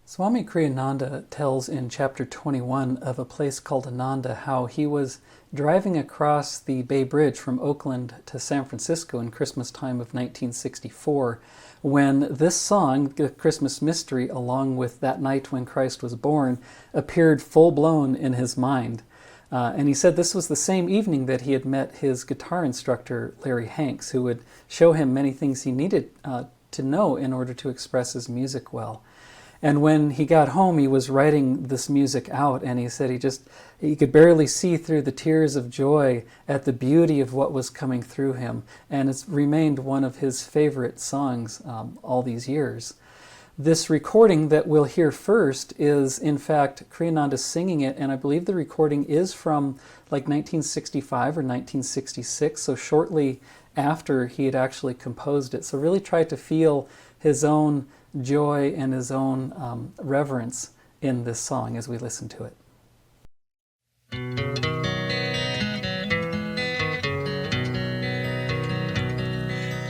Swami Kriyananda tells in chapter 21 of a place called Ananda how he was driving across the Bay Bridge from Oakland to San Francisco in Christmas time of 1964 when this song, the Christmas Mystery, along with That Night When Christ Was Born, appeared full-blown in his mind. And he said this was the same evening that he had met his guitar instructor, Larry Hanks, who would show him many things he needed to know in order to express his music well. And when he got home, he was writing this music out, and he said he could barely see through the tears of joy at the beauty of what was coming through him. And it's remained one of his favorite songs all these years. This recording that we'll hear first is, in fact, Kriyananda singing it, and I believe the recording is from like 1965 or 1966, so shortly after he had actually composed it. So really try to feel his own joy and his own reverence in this song as we listen to it.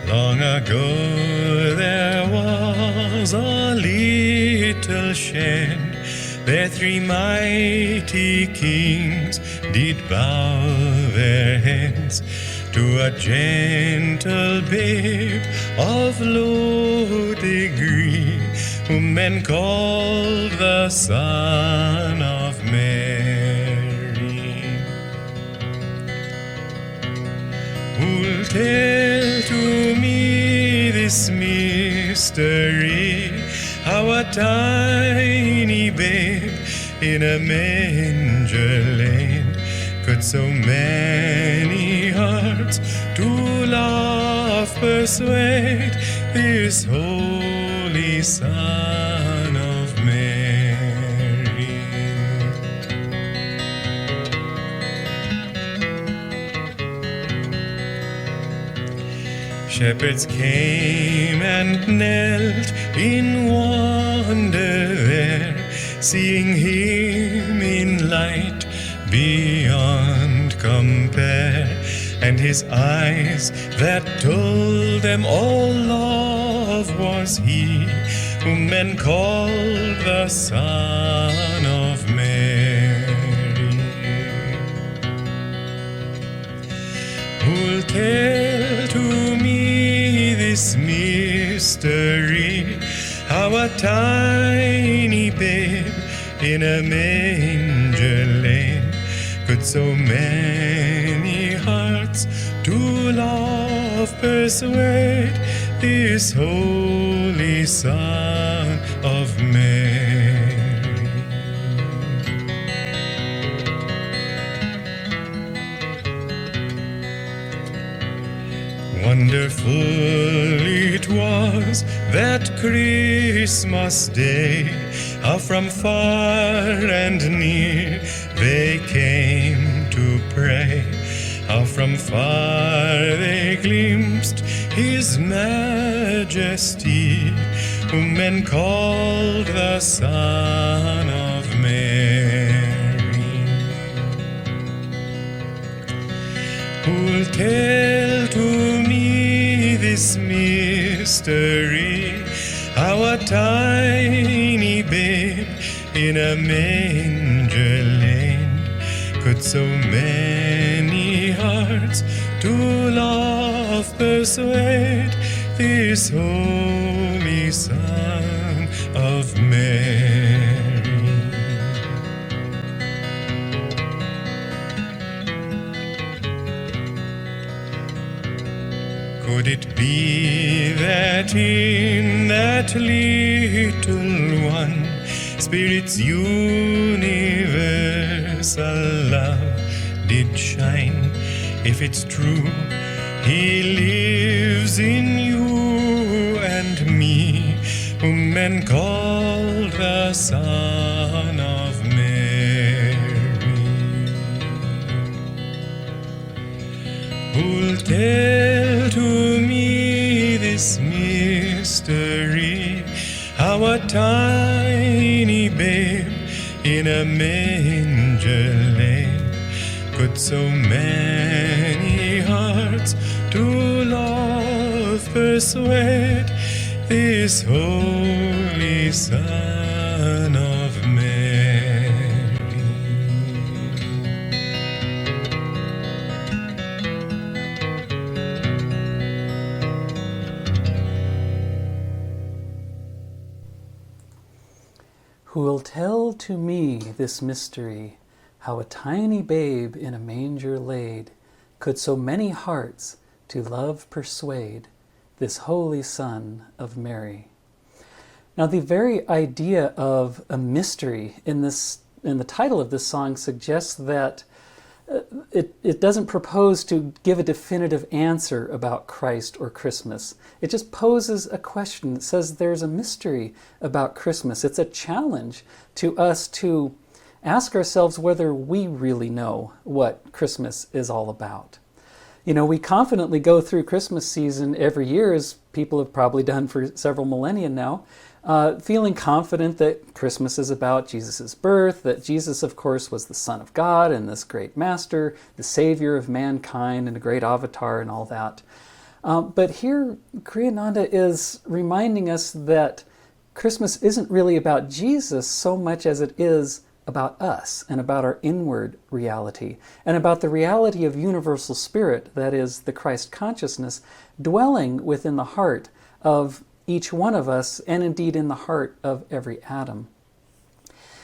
Long ago there was a little shed where three mighty kings did bow their heads to a gentle babe of low degree, whom men called the Son of Mary. Who'll tell to me this mystery, how a tiny babe in a manger laid could so many hearts to love persuade this holy Son of Mary? Shepherds came and knelt in wonder there, seeing him in light beyond compare, and his eyes that told them all love was he, whom men called the Son of Mary. Who'll tell to me this mystery, how a tiny babe in a manger laid could so many hearts to love persuade this holy Son of Mary? Wonderful it was that Christmas day, how from far and near they came to pray, how from far they glimpsed his majesty, whom men called the Son of Mary. Who'll tell to me this mystery, how a tiny babe in a manger laid could so many hearts to love persuade this holy Son of Mary? Could it be that in that little one Spirit's universal love did shine? If it's true, he lives in you and me, whom men call the Son of Mary. Who'll tell to me this mystery, how a tiny babe in a manger laid could so many hearts to love persuade this holy Son Son of Mary. Who will tell to me this mystery, how a tiny babe in a manger laid could so many hearts to love persuade, this holy Son of Mary? Now, the very idea of a mystery in the title of this song suggests that it doesn't propose to give a definitive answer about Christ or Christmas. It just poses a question. It says there's a mystery about Christmas. It's a challenge to us to ask ourselves whether we really know what Christmas is all about. You know, we confidently go through Christmas season every year, as people have probably done for several millennia now, feeling confident that Christmas is about Jesus' birth, that Jesus, of course, was the Son of God and this great Master, the Savior of mankind and a great avatar and all that. But here, Kriyananda is reminding us that Christmas isn't really about Jesus so much as it is about us and about our inward reality and about the reality of universal spirit, that is, the Christ consciousness, dwelling within the heart of each one of us, and indeed in the heart of every atom.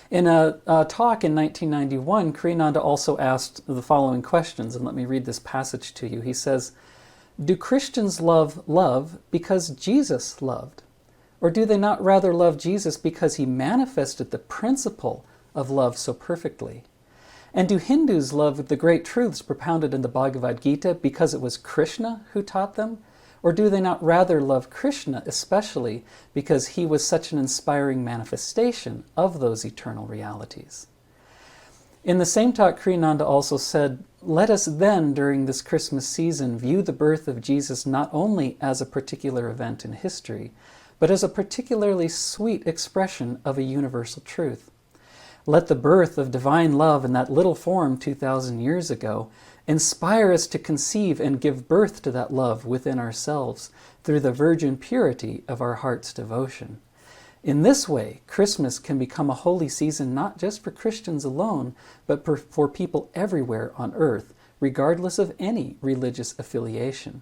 In a talk in 1991, Kriyananda also asked the following questions, and let me read this passage to you. He says, do Christians love love because Jesus loved? Or do they not rather love Jesus because he manifested the principle of love so perfectly? And do Hindus love the great truths propounded in the Bhagavad Gita because it was Krishna who taught them? Or do they not rather love Krishna especially because he was such an inspiring manifestation of those eternal realities? In the same talk, Kriyananda also said, let us then, during this Christmas season, view the birth of Jesus not only as a particular event in history, but as a particularly sweet expression of a universal truth. Let the birth of divine love in that little form 2,000 years ago inspire us to conceive and give birth to that love within ourselves through the virgin purity of our heart's devotion. In this way, Christmas can become a holy season not just for Christians alone, but for people everywhere on earth, regardless of any religious affiliation.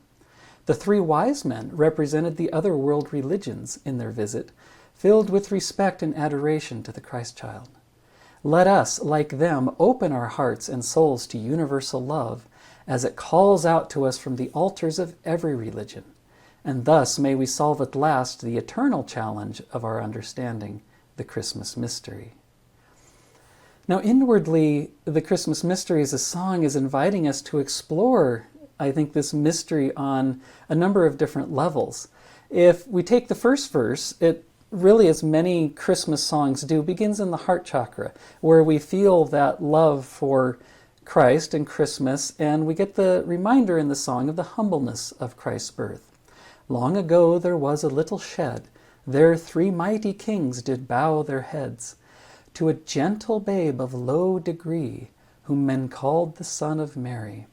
The three wise men represented the other world religions in their visit, filled with respect and adoration to the Christ child. Let us, like them, open our hearts and souls to universal love as it calls out to us from the altars of every religion. And thus may we solve at last the eternal challenge of our understanding the Christmas mystery. Now, inwardly, the Christmas mystery as a song is inviting us to explore, I think, this mystery on a number of different levels. If we take the first verse, it really, as many Christmas songs do, begins in the heart chakra, where we feel that love for Christ and Christmas, and we get the reminder in the song of the humbleness of Christ's birth. Long ago there was a little shed, there 3 mighty kings did bow their heads, to a gentle babe of low degree, whom men called the Son of Mary.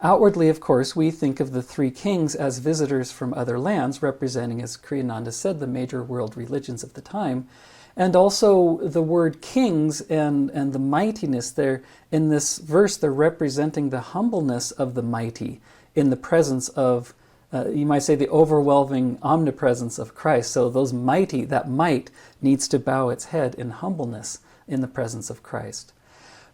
Outwardly, of course, we think of the 3 kings as visitors from other lands, representing, as Kriyananda said, the major world religions of the time. And also the word kings and the mightiness there, in this verse, they're representing the humbleness of the mighty in the presence of, you might say, the overwhelming omnipresence of Christ. So those mighty, that might needs to bow its head in humbleness in the presence of Christ.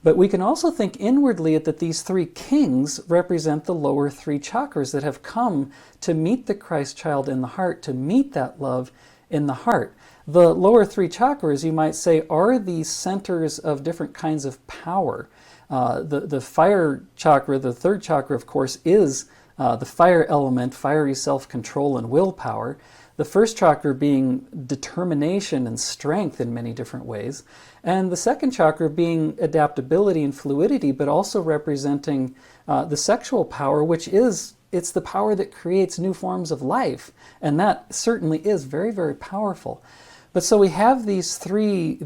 But we can also think inwardly that these 3 kings represent the lower 3 chakras that have come to meet the Christ child in the heart, to meet that love in the heart. The lower 3 chakras, you might say, are the centers of different kinds of power. The fire chakra, the 3rd chakra, of course, is the fire element, fiery self-control and willpower. The 1st chakra being determination and strength in many different ways. And the 2nd chakra being adaptability and fluidity, but also representing the sexual power, which it's the power that creates new forms of life. And that certainly is very, very powerful. But so we have these three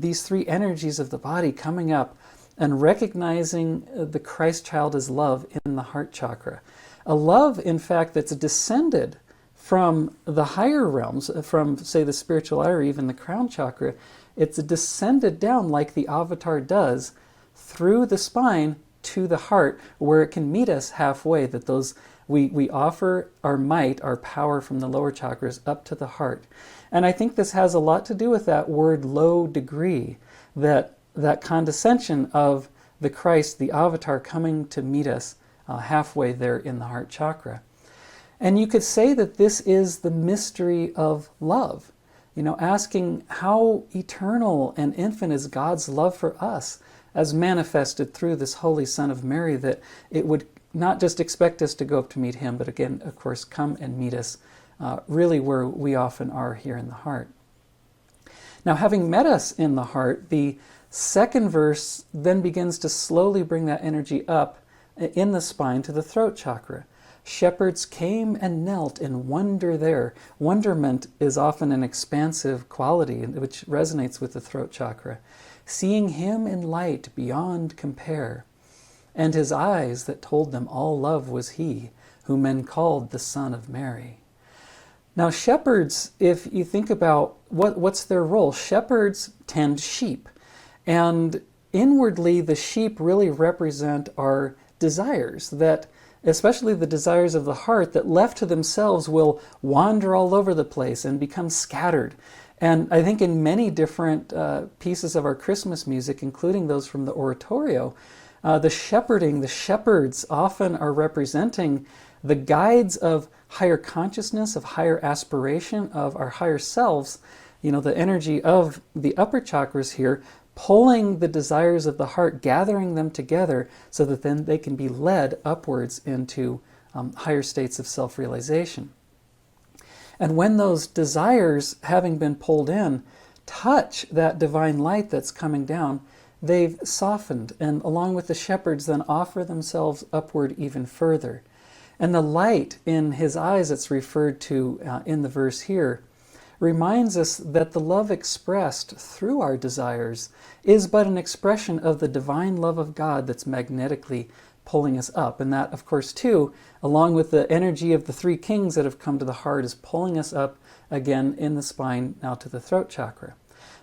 energies of the body coming up and recognizing the Christ child as love in the heart chakra. A love, in fact, that's descended from the higher realms, from, say, the spiritual eye or even the crown chakra, It's descended down like the avatar does through the spine to the heart, where it can meet us halfway, that we offer our might, our power from the lower chakras up to the heart. And I think this has a lot to do with that word low degree, that condescension of the Christ, the avatar, coming to meet us halfway there in the heart chakra. And you could say that this is the mystery of love. Asking how eternal and infinite is God's love for us, as manifested through this Holy Son of Mary, that it would not just expect us to go up to meet him, but again, of course, come and meet us really where we often are, here in the heart. Now, having met us in the heart, the second verse then begins to slowly bring that energy up in the spine to the throat chakra. Shepherds came and knelt in wonder there. Wonderment is often an expansive quality which resonates with the throat chakra. Seeing him in light beyond compare, and his eyes that told them all love was he, whom men called the Son of Mary. Now, shepherds, if you think about what's their role, shepherds tend sheep. And inwardly, the sheep really represent our desires, that especially the desires of the heart, that left to themselves will wander all over the place and become scattered. And I think in many different pieces of our Christmas music, including those from the oratorio, the shepherds often are representing the guides of higher consciousness, of higher aspiration, of our higher selves, the energy of the upper chakras here, pulling the desires of the heart, gathering them together so that then they can be led upwards into higher states of self-realization. And when those desires, having been pulled in, touch that divine light that's coming down, they've softened, and along with the shepherds then offer themselves upward even further. And the light in his eyes that's referred to in the verse here reminds us that the love expressed through our desires is but an expression of the divine love of God that's magnetically pulling us up. And that, of course, too, along with the energy of the three kings that have come to the heart, is pulling us up again in the spine, now to the throat chakra.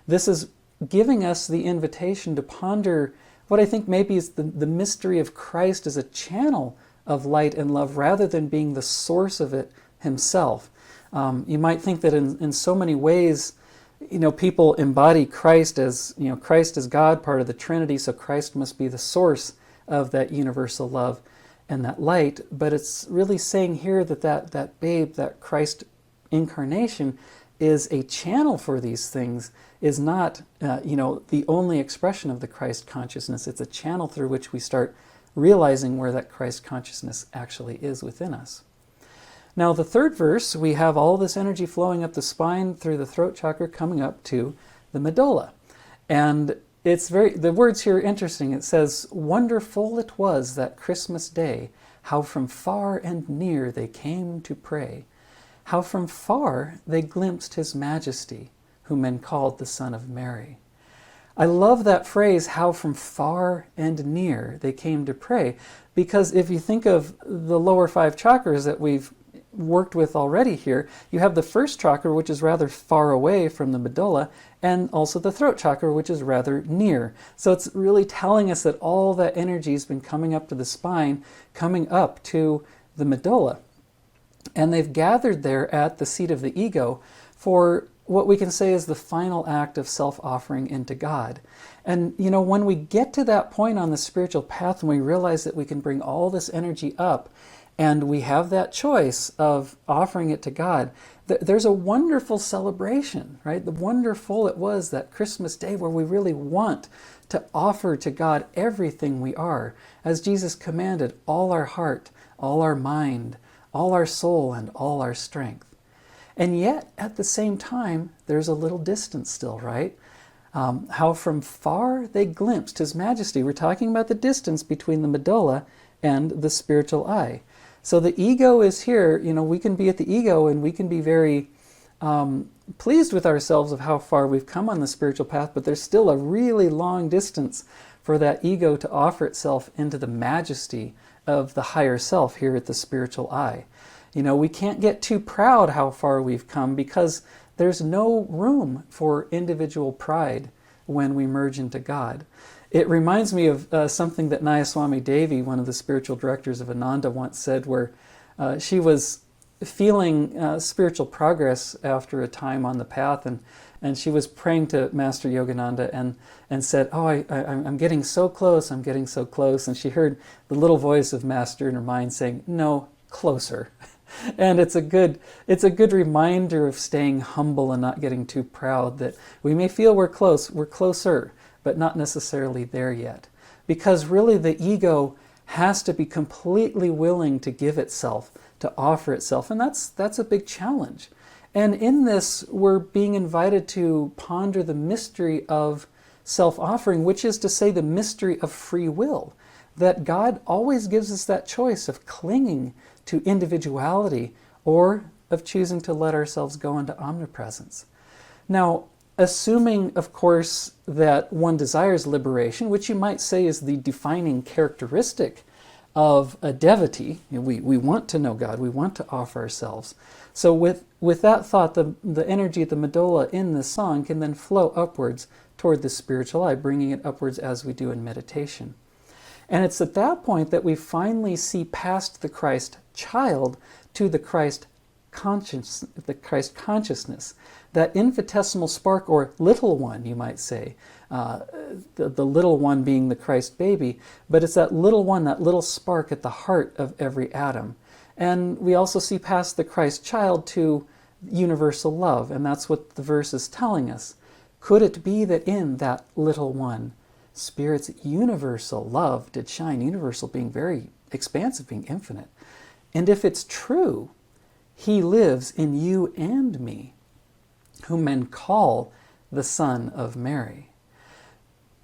This is giving us the invitation to ponder what I think maybe is the mystery of Christ as a channel of light and love, rather than being the source of it himself. You might think that in so many ways, people embody Christ as, Christ is God, part of the Trinity, so Christ must be the source of that universal love and that light. But it's really saying here that babe, that Christ incarnation, is a channel for these things, is not, the only expression of the Christ consciousness. It's a channel through which we start realizing where that Christ consciousness actually is within us. Now, the third verse, we have all this energy flowing up the spine through the throat chakra, coming up to the medulla. And the words here are interesting. It says, "Wonderful it was that Christmas day, how from far and near they came to pray. How from far they glimpsed his majesty, whom men called the Son of Mary." I love that phrase, how from far and near they came to pray, because if you think of the lower 5 chakras that we've worked with already here, you have the first chakra, which is rather far away from the medulla, and also the throat chakra, which is rather near. So it's really telling us that all that energy has been coming up to the spine, coming up to the medulla. And they've gathered there at the seat of the ego for what we can say is the final act of self-offering into God. And, when we get to that point on the spiritual path and we realize that we can bring all this energy up, and we have that choice of offering it to God, there's a wonderful celebration, right? The wonderful it was that Christmas day where we really want to offer to God everything we are, as Jesus commanded, all our heart, all our mind, all our soul, and all our strength. And yet, at the same time, there's a little distance still, right? How from far they glimpsed his majesty. We're talking about the distance between the medulla and the spiritual eye. So the ego is here. We can be at the ego and we can be very pleased with ourselves of how far we've come on the spiritual path, but there's still a really long distance for that ego to offer itself into the majesty of the higher self here at the spiritual eye. We can't get too proud how far we've come, because there's no room for individual pride when we merge into God. It reminds me of something that Nayaswami Devi, one of the spiritual directors of Ananda, once said, where she was feeling spiritual progress after a time on the path, and she was praying to Master Yogananda and said, "Oh, I'm getting so close, I'm getting so close." And she heard the little voice of Master in her mind saying, "No, closer." And it's a good reminder of staying humble and not getting too proud, that we may feel we're closer, but not necessarily there yet. Because really the ego has to be completely willing to give itself, to offer itself, and that's a big challenge. And in this, we're being invited to ponder the mystery of self-offering, which is to say the mystery of free will, that God always gives us that choice of clinging to individuality or of choosing to let ourselves go into omnipresence. Now, assuming, of course, that one desires liberation, which you might say is the defining characteristic of a devotee. We want to know God, we want to offer ourselves. So with that thought, the energy of the medulla in this song can then flow upwards toward the spiritual eye, bringing it upwards as we do in meditation. And it's at that point that we finally see past the Christ child to the Christ consciousness, that infinitesimal spark, or little one, you might say, the little one being the Christ baby, but it's that little one, that little spark at the heart of every atom. And we also see past the Christ child to universal love, and that's what the verse is telling us. Could it be that in that little one, Spirit's universal love did shine, universal being very expansive, being infinite? And if it's true, he lives in you and me, whom men call the Son of Mary.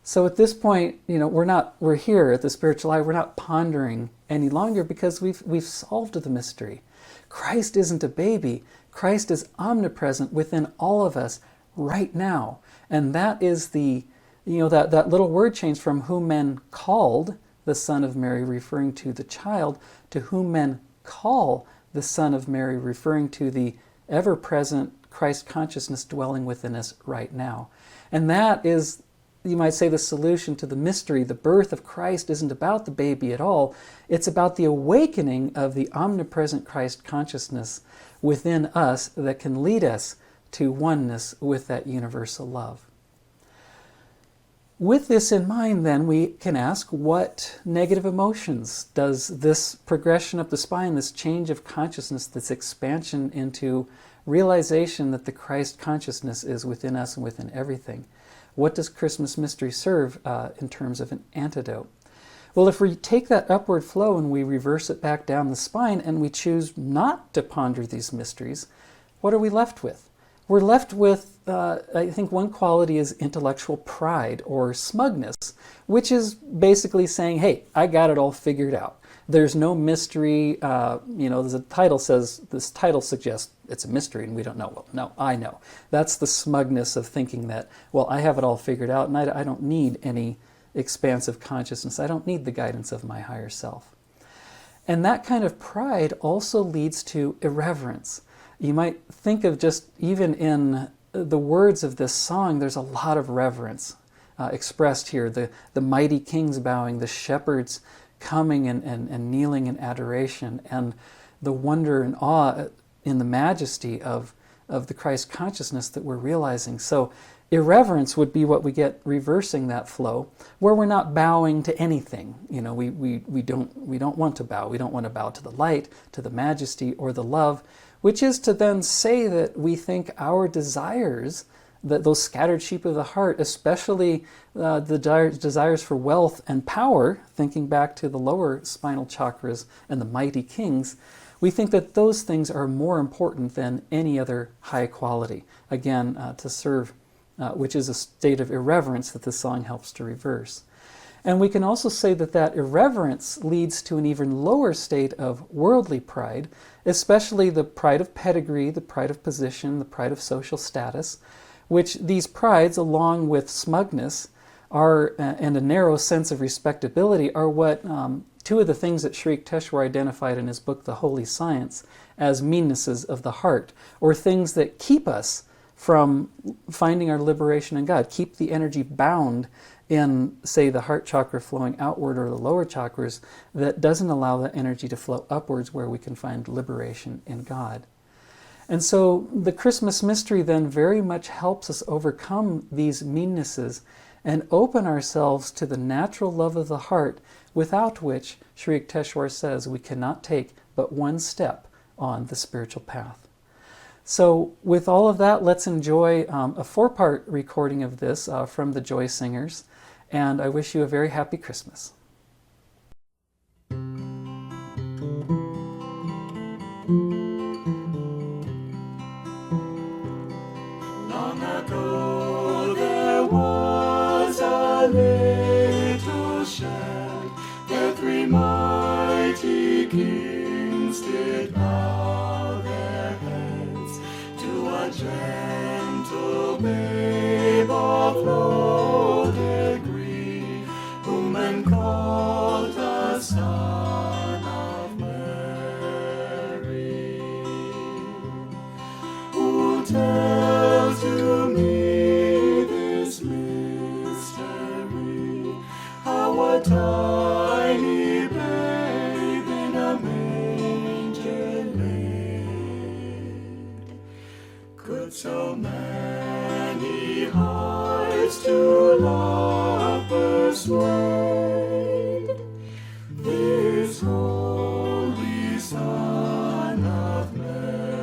So at this point, we're here at the spiritual eye, we're not pondering any longer, because we've solved the mystery. Christ isn't a baby. Christ is omnipresent within all of us right now. And that is that little word change from whom men called the Son of Mary, referring to the child, to whom men call the Son of Mary, referring to the ever-present Christ consciousness dwelling within us right now. And that is, you might say, the solution to the mystery. The birth of Christ isn't about the baby at all. It's about the awakening of the omnipresent Christ consciousness within us that can lead us to oneness with that universal love. With this in mind, then, we can ask, what negative emotions does this progression up the spine, this change of consciousness, this expansion into realization that the Christ consciousness is within us and within everything, what does Christmas mystery serve in terms of an antidote? Well, if we take that upward flow and we reverse it back down the spine and we choose not to ponder these mysteries, what are we left with? We're left with, I think one quality is intellectual pride or smugness, which is basically saying, hey, I got it all figured out. There's no mystery. The title says, this title suggests it's a mystery and we don't know. Well, no, I know. That's the smugness of thinking that, well, I have it all figured out and I don't need any expansive consciousness. I don't need the guidance of my higher self. And that kind of pride also leads to irreverence. You might think of, just even in the words of this song, there's a lot of reverence expressed here. The mighty kings bowing, the shepherds coming and kneeling in adoration, and the wonder and awe in the majesty of the Christ consciousness that we're realizing. So irreverence would be what we get reversing that flow, where we're not bowing to anything. We don't want to bow. We don't want to bow to the light, to the majesty, or the love, which is to then say that we think our desires, that those scattered sheep of the heart, especially the desires for wealth and power, thinking back to the lower spinal chakras and the mighty kings, we think that those things are more important than any other high quality. Again, to serve, which is a state of irreverence that this song helps to reverse. And we can also say that irreverence leads to an even lower state of worldly pride, especially the pride of pedigree, the pride of position, the pride of social status, which these prides, along with smugness, and a narrow sense of respectability, are what two of the things that Sri Yukteswar identified in his book, The Holy Science, as meannesses of the heart, or things that keep us from finding our liberation in God, keep the energy bound in, say, the heart chakra flowing outward or the lower chakras that doesn't allow that energy to flow upwards where we can find liberation in God. And so the Christmas mystery then very much helps us overcome these meannesses and open ourselves to the natural love of the heart, without which, Sri Yukteswar says, we cannot take but one step on the spiritual path. So with all of that, let's enjoy a 4-part recording of this from the Joy Singers, and I wish you a very happy Christmas. Long ago there was a little shed where 3 mighty kings did bow their heads to a gentle babe of low degree, whom men called the Son of Mary. Who tells to me this mystery, how a tiny babe in a manger laid could so many hearts to love persuade, this holy Son of Mary.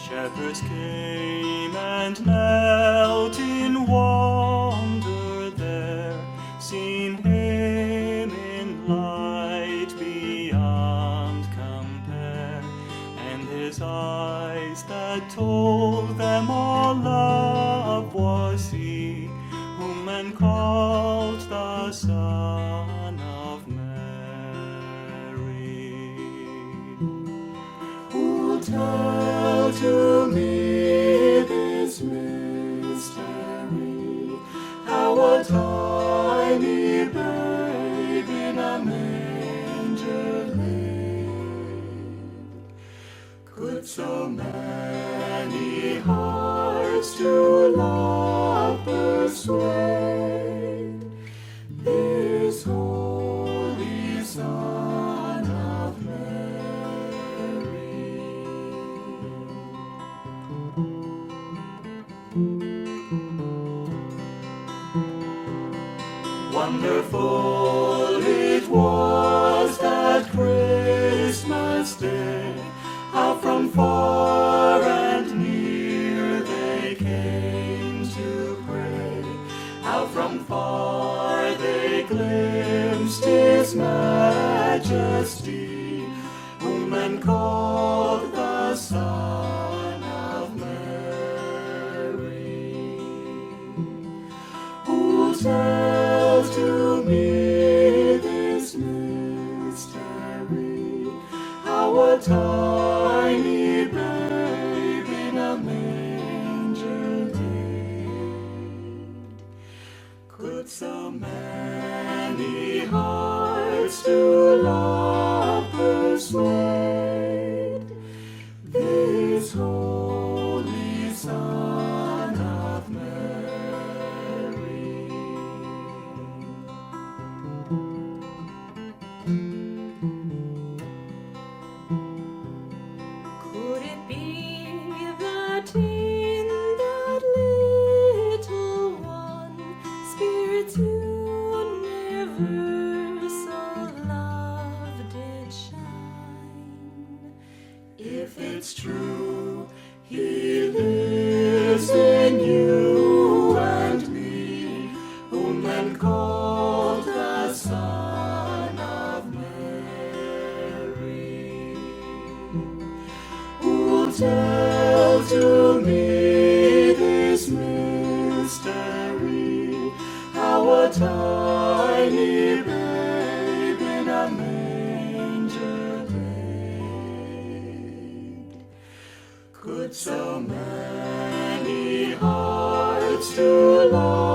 Shepherds came and knelt in wonder there, seen him in light beyond compare, and his eyes that told them all love was he, whom men called the Son of Mary. Who'll tell to me this mystery, how a tiny babe in a manger laid could so many hearts to love persuade, this holy Son of Mary. Wonderful it was that Christmas day, how from far and near they came to pray, how from far they glimpsed His majesty, whom men called the Son of Mary. Who tells to me this mystery, how a tiny babe in a manger laid could so many hearts to love persuade, this holy Son of Mary. Could it be that in that little one Spirit's universal love did shine? If it's true, He lives in you and me, whom men call the Son of Mary. Who'll tell to me this mystery, how a tiny babe in a manger laid could so many hearts to love